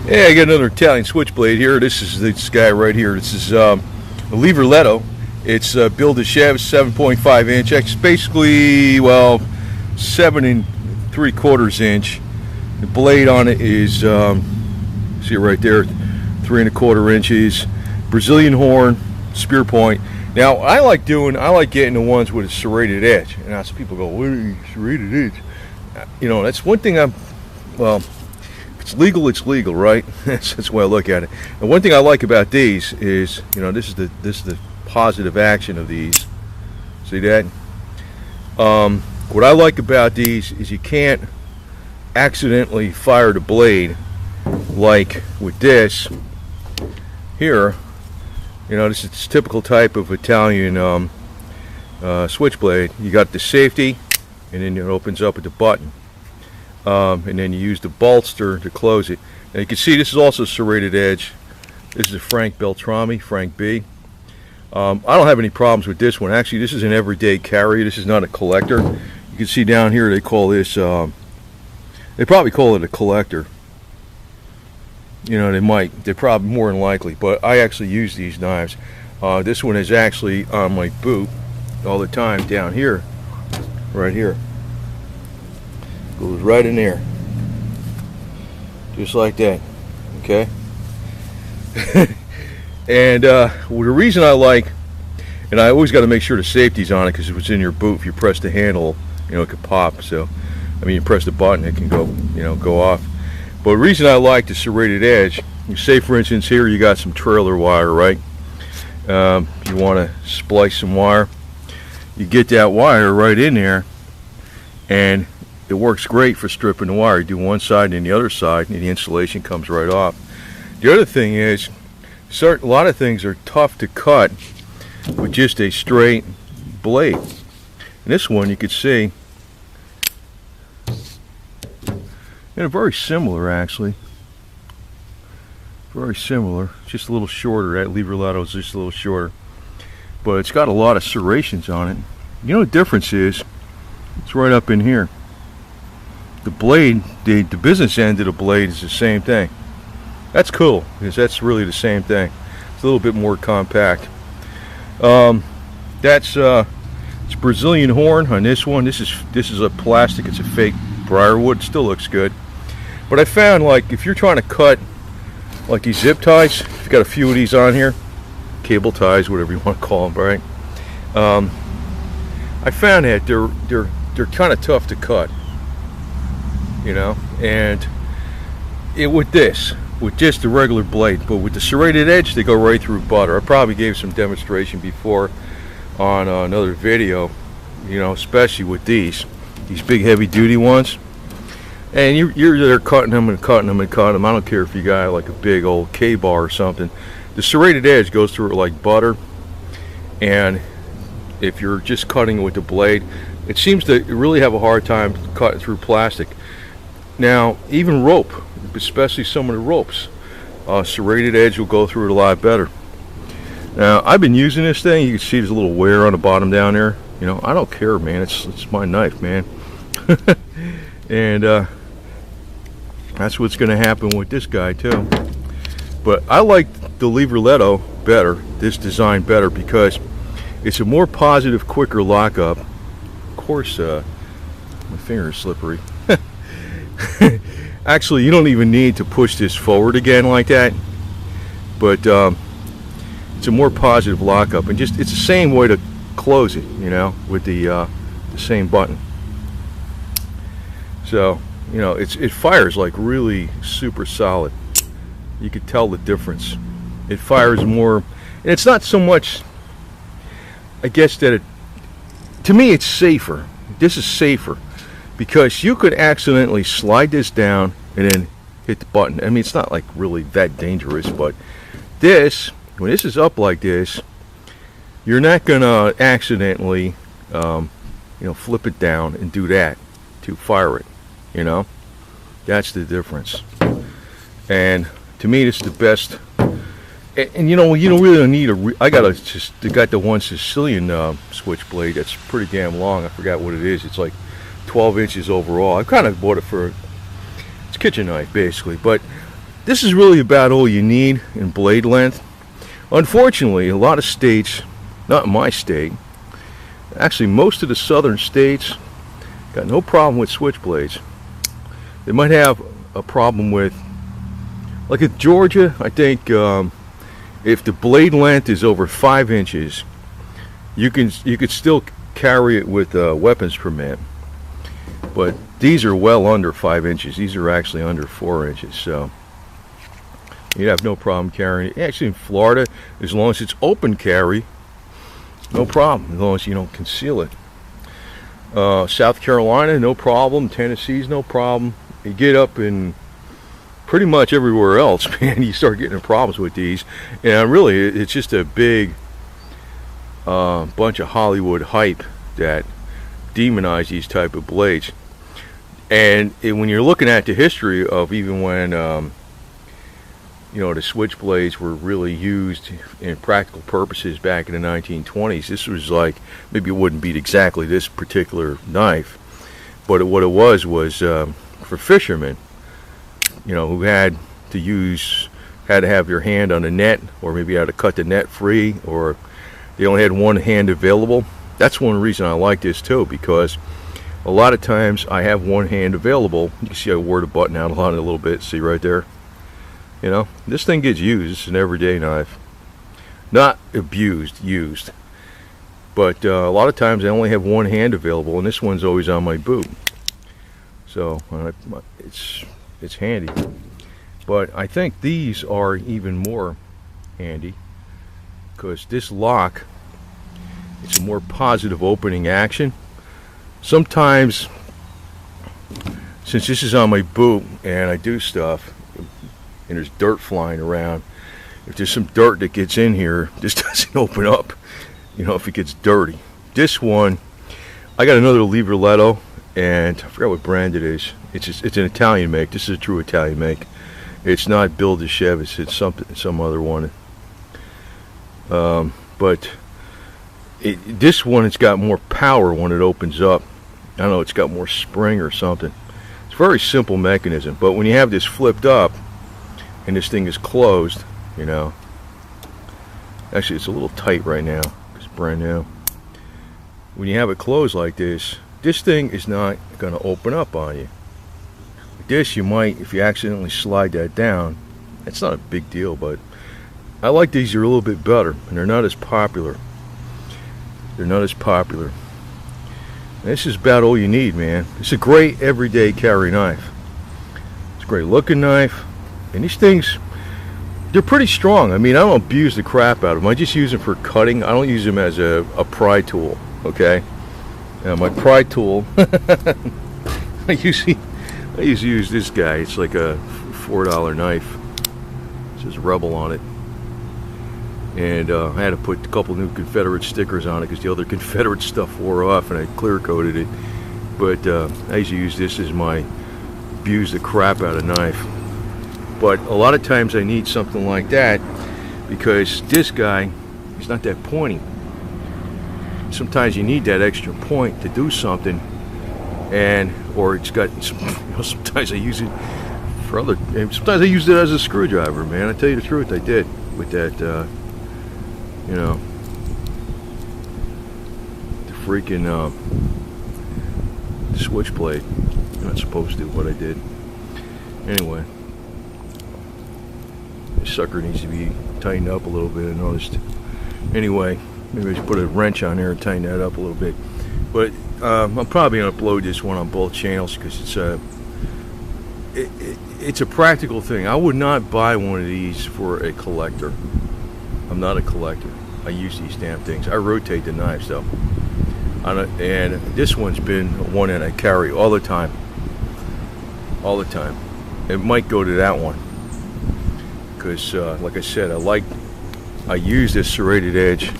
Hey, I got another Italian switchblade here. This is this guy right here. This is a Leverletto. It's built DeShivs 7.5 inch. It's basically, well, 7 3/4 inch. The blade on it is, see it right there, 3 1/4 inches. Brazilian horn, spear point. Now, I like getting the ones with a serrated edge. And now some people go, what are you, serrated edge? You know, that's one thing well, it's legal, right? That's the way I look at it. And one thing I like about these is, you know, this is the positive action of these. See that? What I like about these is you can't accidentally fire the blade like with this here. You know, this is this typical type of Italian switchblade. You got the safety, and then it opens up with the button. And then you use the bolster to close it. And you can see this is also serrated edge. This is a Frank Beltrami, Frank B. I don't have any problems with this one. Actually, this is an everyday carry. This is not a collector. You can see down here they call this, they probably call it a collector. You know, they're probably more than likely, but I actually use these knives. This one is actually on my boot all the time down here, right here. Goes right in there, just like that. Okay. And well, the reason I like, and I always got to make sure the safety's on it, because if it's in your boot, if you press the handle, you know, it could pop. So, I mean, you press the button, it can go, you know, go off. But the reason I like the serrated edge, you say for instance here you got some trailer wire, right? You want to splice some wire. You get that wire right in there, and it works great for stripping the wire. You do one side and the other side, and the insulation comes right off. The other thing is, a lot of things are tough to cut with just a straight blade. And this one, you could see, and they're very similar actually. Very similar, just a little shorter. That Leverletto is just a little shorter, but it's got a lot of serrations on it. You know the difference is, it's right up in here. The blade, the business end of the blade is the same thing. That's cool, because that's really the same thing. It's a little bit more compact. It's Brazilian horn on this one. This is a plastic. It's a fake briarwood. Still looks good. But I found, like, if you're trying to cut like these zip ties, you've got a few of these on here, cable ties, whatever you want to call them, right? I found that they're kind of tough to cut. You know, and with just the regular blade, but with the serrated edge, they go right through butter. I probably gave some demonstration before on another video, you know, especially with these big heavy duty ones, and you're there cutting them and cutting them and cutting them. I don't care if you got like a big old K-bar or something. The serrated edge goes through it like butter, and if you're just cutting it with the blade, it seems to really have a hard time cutting through plastic. Now, even rope, especially some of the ropes, serrated edge will go through it a lot better. Now, I've been using this thing. You can see there's a little wear on the bottom down there. You know, I don't care, man. It's my knife, man. And that's what's going to happen with this guy too. But I like the Leverletto better, this design better, because it's a more positive, quicker lockup. Of course, my finger is slippery. Actually, you don't even need to push this forward again like that, but it's a more positive lockup, and just it's the same way to close it, you know, with the same button. So, you know, it fires like really super solid. You could tell the difference. It fires more, and it's not so much, I guess, that to me it's safer. This is safer, because you could accidentally slide this down and then hit the button. I mean, it's not like really that dangerous, but this, when this is up like this, you're not gonna accidentally you know, flip it down and do that to fire it. You know, that's the difference. And to me, this is the best. And you know, you don't really need I got the one Sicilian switchblade that's pretty damn long. I forgot what it is. It's like 12 inches overall. I kind of bought it for, it's a kitchen knife basically, but this is really about all you need in blade length. Unfortunately, a lot of states, not in my state, actually most of the southern states got no problem with switchblades. They might have a problem with, like in Georgia, I think if the blade length is over 5 inches, you could still carry it with a weapons permit. But these are well under 5 inches. These are actually under 4 inches, so you'd have no problem carrying it. Actually, in Florida, as long as it's open carry, no problem, as long as you don't conceal it. South Carolina, no problem. Tennessee's no problem. You get up in pretty much everywhere else, man, you start getting problems with these. And really, it's just a big bunch of Hollywood hype that demonize these type of blades. And when you're looking at the history of even when you know, the switchblades were really used in practical purposes back in the 1920s, this was like, maybe it wouldn't be exactly this particular knife, but what it was for fishermen, you know, who had to have your hand on the net, or maybe had to cut the net free, or they only had one hand available. That's one reason I like this too, because a lot of times I have one hand available. You can see I wore the button out on it a little bit, see right there. You know, this thing gets used. It's an everyday knife, not abused, used. But a lot of times I only have one hand available, and this one's always on my boot, so it's handy. But I think these are even more handy, because this lock, it's a more positive opening action. Sometimes, since this is on my boot and I do stuff and there's dirt flying around, if there's some dirt that gets in here, this doesn't open up, you know, if it gets dirty. This one, I got another Leverletto, and I forgot what brand it is. It's an Italian make. This is a true Italian make. It's not DeShivs, it's some other one. But this one, it's got more power when it opens up. I don't know, it's got more spring or something. It's a very simple mechanism, but when you have this flipped up and this thing is closed, you know, actually it's a little tight right now, it's brand new. When you have it closed like this thing is not going to open up on you. This, you might, if you accidentally slide that down, it's not a big deal, but I like these. They're a little bit better, and they're not as popular. They're not as popular. This is about all you need, man. It's a great everyday carry knife. It's a great looking knife, and these things, they're pretty strong. I mean, I don't abuse the crap out of them. I just use them for cutting. I don't use them as a pry tool, okay? My pry tool, I usually use this guy. It's like a $4 knife. It says Rebel on it. And I had to put a couple new Confederate stickers on it because the other Confederate stuff wore off, and I clear coated it. But I usually use this as my abuse the crap out of knife. But a lot of times I need something like that because this guy is not that pointy. Sometimes you need that extra point to do something, or it's got, you know, sometimes I use it for other, sometimes I use it as a screwdriver, man. I tell you the truth, I did with that, you know, the freaking switchblade. You're not supposed to, what I did. Anyway, this sucker needs to be tightened up a little bit, I noticed. Anyway, maybe I should put a wrench on there and tighten that up a little bit. But I'm probably going to upload this one on both channels because it's a practical thing. I would not buy one of these for a collector. I'm not a collector. I use these damn things. I rotate the knives though. And this one's been one that I carry all the time. All the time. It might go to that one. Because, like I said, I use this serrated edge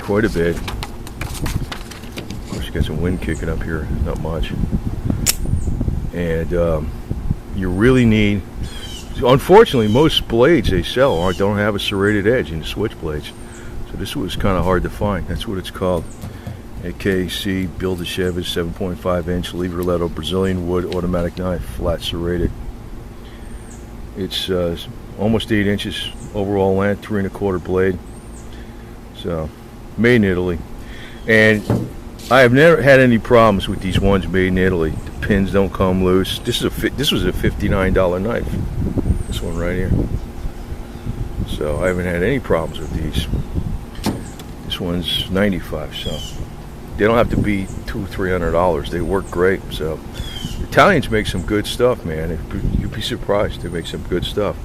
quite a bit. Of course, you got some wind kicking up here, not much. And you really need, unfortunately, most blades they sell don't have a serrated edge in the switchblades. So this was kind of hard to find. That's what it's called. AKC DeShivs 7.5 inch Leverletto Brazilian wood automatic knife, flat serrated. It's almost 8 inches overall length, 3 1/4 blade. So, made in Italy. And I have never had any problems with these ones made in Italy. The pins don't come loose. This was a $59 knife. This one right here. So I haven't had any problems with these. This one's $95, so they don't have to be $200-300. They work great. So Italians make some good stuff, man. You'd be surprised. They make some good stuff.